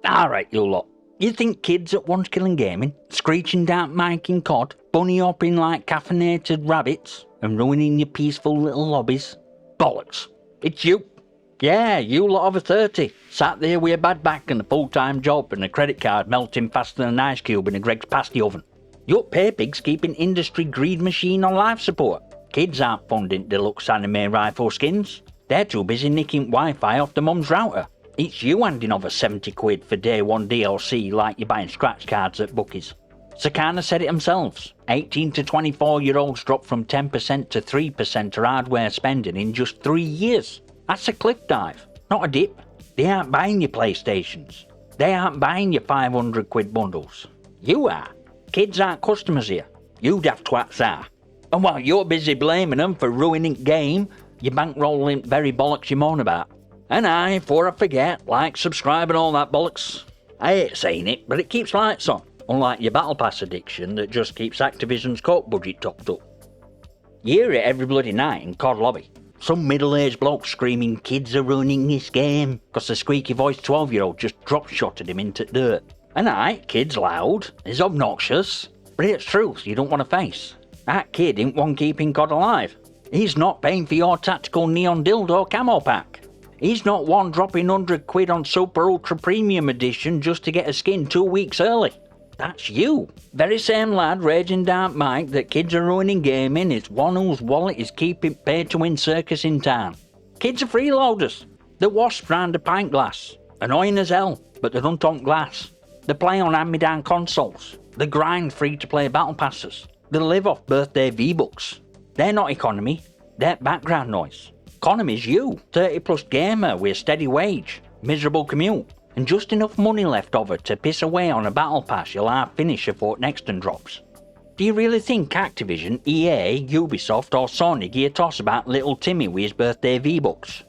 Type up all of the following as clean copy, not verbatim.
Alright, you lot. You think kids at once killing gaming, screeching down miking COD, bunny hopping like caffeinated rabbits, and ruining your peaceful little lobbies? Bollocks. It's you. Yeah, you lot over 30, sat there with a bad back and a full-time job and a credit card melting faster than an ice cube in a Greg's pasty oven. You're paypigs keeping industry greed machine on life support. Kids aren't funding deluxe anime rifle skins. They're too busy nicking Wi-Fi off the mum's router. It's you handing over 70 quid for day one DLC like you're buying scratch cards at bookies. Sakana said it themselves. 18 to 24-year-olds dropped from 10% to 3% of hardware spending in just 3 years. That's a cliff dive, not a dip. They aren't buying your PlayStations. They aren't buying your 500 quid bundles. You are. Kids aren't customers here. You daft twats are. And while you're busy blaming them for ruining game, you're bankrolling very bollocks you moan about. And I, before I forget, like, subscribe and all that bollocks. I hate saying it, but it keeps lights on, unlike your Battle Pass addiction that just keeps Activision's coke budget topped up. You hear it every bloody night in COD lobby. Some middle-aged bloke screaming kids are ruining this game because the squeaky-voiced 12-year-old just drop-shotted him into dirt. And aye, kid's loud, he's obnoxious, but it's truth you don't want to face. That kid ain't one keeping COD alive. He's not paying for your tactical neon dildo camo pack. He's not one dropping 100 quid on Super Ultra Premium Edition just to get a skin 2 weeks early. That's you. Very same lad raging down Mike that kids are ruining gaming is one whose wallet is keeping pay to win circus in town. Kids are freeloaders. They're wasps round a pint glass. Annoying as hell, but they don't on glass. They play on hand-me-down consoles. They grind free-to-play battle passes. They live off birthday V-Bucks. They're not economy. They're background noise. Economy's you, 30-plus gamer with a steady wage, miserable commute, and just enough money left over to piss away on a battle pass you'll half finish before next and drops. Do you really think Activision, EA, Ubisoft or Sony give a toss about little Timmy with his birthday V-Bucks?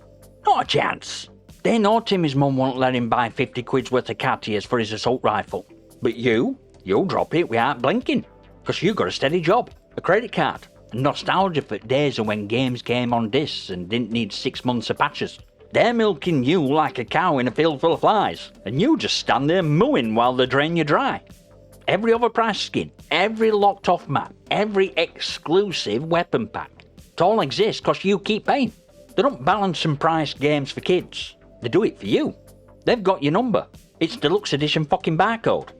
Not a chance. They know Timmy's mum won't let him buy 50 quid's worth of cat ears for his assault rifle. But you'll drop it without blinking, because you got a steady job, a credit card, and nostalgia for days of when games came on discs and didn't need 6 months of patches. They're milking you like a cow in a field full of flies, and you just stand there mooing while they drain you dry. Every overpriced skin, every locked off map, every exclusive weapon pack, it all exists because you keep paying. They don't balance and price games for kids. They do it for you. They've got your number. It's deluxe edition fucking barcode.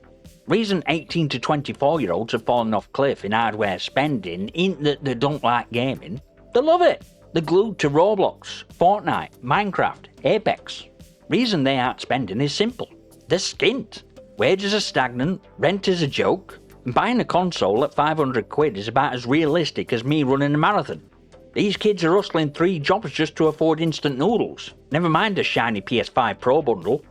Reason 18 to 24-year-olds have fallen off cliff in hardware spending ain't that they don't like gaming. They love it. They're glued to Roblox, Fortnite, Minecraft, Apex. Reason they aren't spending is simple. They're skint. Wages are stagnant, rent is a joke, and buying a console at 500 quid is about as realistic as me running a marathon. These kids are hustling 3 jobs just to afford instant noodles, never mind a shiny PS5 Pro bundle.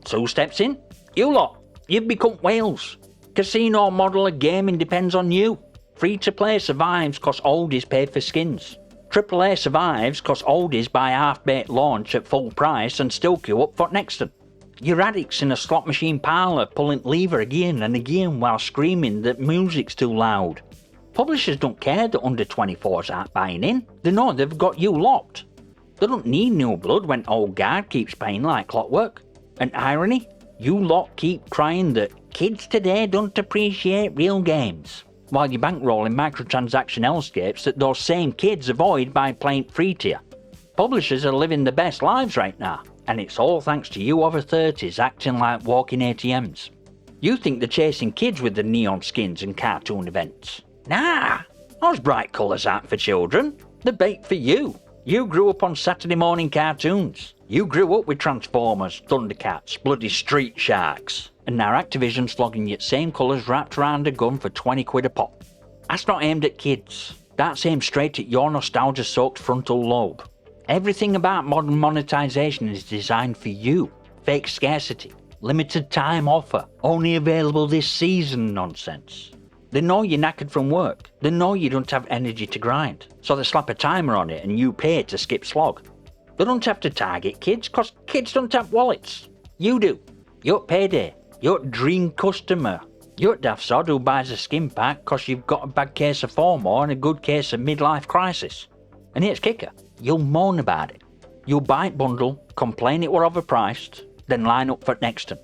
So who steps in? You lot. You've become whales. Casino model of gaming depends on you. Free-to-play survives cause oldies pay for skins. AAA survives cause oldies buy half-baked launch at full price and still queue up for next one. You're addicts in a slot machine parlour pulling lever again and again while screaming that music's too loud. Publishers don't care that under 24s aren't buying in. They know they've got you locked. They don't need new blood when old guard keeps paying like clockwork. And irony? You lot keep crying that kids today don't appreciate real games, while you're bankrolling microtransaction hellscapes that those same kids avoid by playing free tier. Publishers are living the best lives right now, and it's all thanks to you over 30s acting like walking ATMs. You think they're chasing kids with the neon skins and cartoon events. Nah, those bright colours aren't for children, they're bait for you. You grew up on Saturday morning cartoons. You grew up with Transformers, Thundercats, bloody Street Sharks. And now Activision's flogging you at same colours wrapped around a gun for 20 quid a pop. That's not aimed at kids. That's aimed straight at your nostalgia-soaked frontal lobe. Everything about modern monetization is designed for you. Fake scarcity, limited time offer, only available this season nonsense. They know you're knackered from work. They know you don't have energy to grind. So they slap a timer on it and you pay to skip slog. They don't have to target kids because kids don't have wallets. You do. You're payday. You're dream customer. You're daft sod who buys a skin pack because you've got a bad case of FOMO and a good case of midlife crisis. And here's kicker. You'll moan about it. You'll buy it bundle, complain it were overpriced, then line up for next one.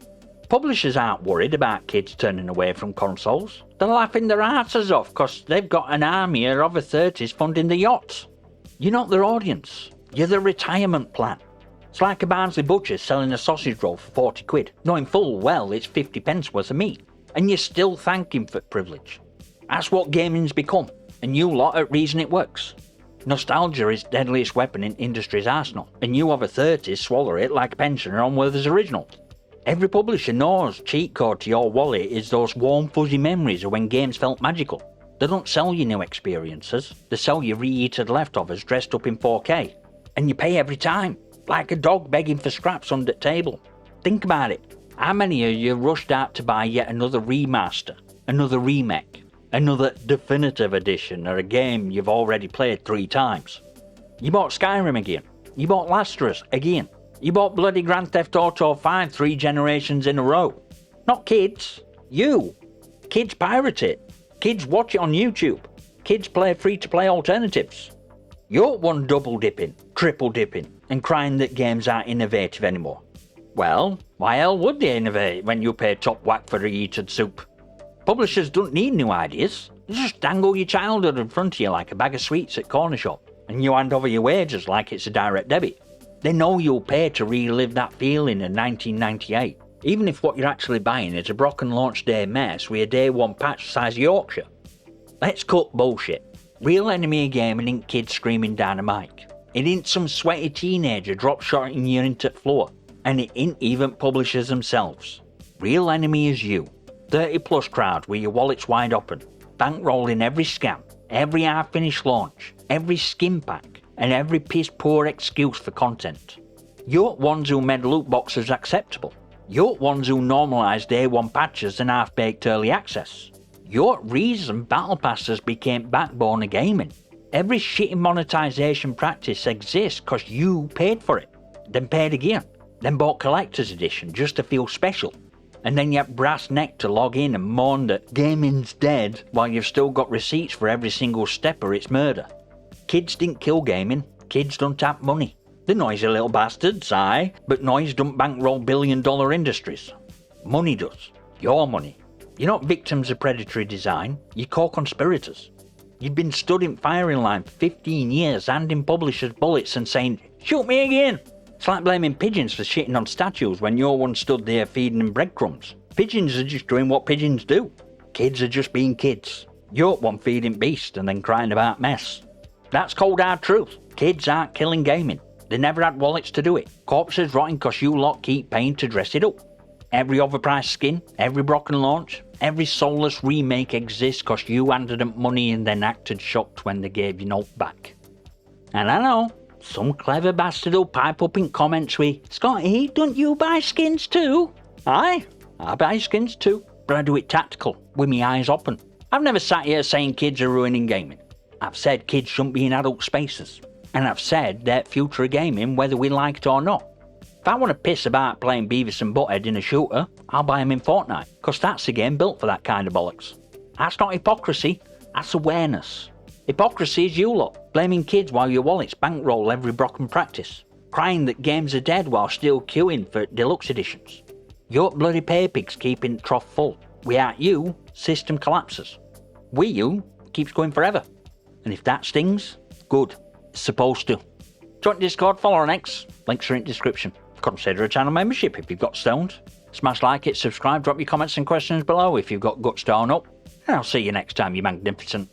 Publishers aren't worried about kids turning away from consoles. They're laughing their asses off because they've got an army of over 30s funding the yachts. You're not their audience. You're the retirement plan. It's like a Barnsley butcher selling a sausage roll for 40 quid, knowing full well it's 50 pence worth of meat, and you're still thanking for privilege. That's what gaming's become, and you lot at Reason it works. Nostalgia is deadliest weapon in industry's arsenal, and you over 30s swallow it like a pensioner on Werther's Original. Every publisher knows cheat code to your wallet is those warm fuzzy memories of when games felt magical. They don't sell you new experiences, they sell you reheated leftovers dressed up in 4K. And you pay every time, like a dog begging for scraps under the table. Think about it. How many of you rushed out to buy yet another remaster, another remake, another definitive edition of a game you've already played 3 times? You bought Skyrim again. You bought Last of Us again. You bought bloody Grand Theft Auto 5 3 generations in a row. Not kids. You. Kids pirate it. Kids watch it on YouTube. Kids play free-to-play alternatives. You're one double dipping, triple dipping, and crying that games aren't innovative anymore. Well, why hell would they innovate when you pay top whack for reheated soup? Publishers don't need new ideas. They just dangle your childhood in front of you like a bag of sweets at corner shop, and you hand over your wages like it's a direct debit. They know you'll pay to relive that feeling in 1998, even if what you're actually buying is a broken launch day mess with a day one patch size Yorkshire. Let's cut bullshit. Real enemy of gaming ain't kids screaming down a mic. It ain't some sweaty teenager drop-shotting you into the floor. And it ain't even publishers themselves. Real enemy is you. 30 plus crowd with your wallets wide open, bankrolling every scam, every half-finished launch, every skin pack, and every piss-poor excuse for content. You're ones who made loot boxes acceptable. You're ones who normalised day one patches and half-baked early access. You're reason battle passes became backbone of gaming. Every shitty monetisation practice exists because you paid for it, then paid again, then bought collector's edition just to feel special, and then you have brass neck to log in and mourn that gaming's dead while you've still got receipts for every single step of its murder. Kids didn't kill gaming, kids don't have money. They're noisy little bastards, aye, but noise don't bankroll billion-dollar industries. Money does. Your money. You're not victims of predatory design, you're co-conspirators. You've been stood in firing line for 15 years, handing publishers bullets and saying, "Shoot me again!" It's like blaming pigeons for shitting on statues when you're one stood there feeding them breadcrumbs. Pigeons are just doing what pigeons do. Kids are just being kids. You're one feeding beast and then crying about mess. That's cold hard truth. Kids aren't killing gaming. They never had wallets to do it. Corpses rotting cause you lot keep paying to dress it up. Every overpriced skin, every broken launch, every soulless remake exists cause you handed them money and then acted shocked when they gave you note back. And I know, some clever bastard will pipe up in comments with, "Scotty, don't you buy skins too?" Aye, I buy skins too, but I do it tactical, with me eyes open. I've never sat here saying kids are ruining gaming. I've said kids shouldn't be in adult spaces. And I've said they're future of gaming whether we like it or not. If I want to piss about playing Beavis and Butthead in a shooter, I'll buy them in Fortnite, cause that's a game built for that kind of bollocks. That's not hypocrisy, that's awareness. Hypocrisy is you lot, blaming kids while your wallets bankroll every broken practice, crying that games are dead while still queuing for deluxe editions. You're bloody paypigs keeping the trough full. Without you, system collapses. With you, keeps going forever. And if that stings, good, it's supposed to. Join Discord, follow on X, links are in the description. Consider a channel membership if you've got stoned. Smash like it, subscribe, drop your comments and questions below if you've got guts to own up. And I'll see you next time, you magnificent.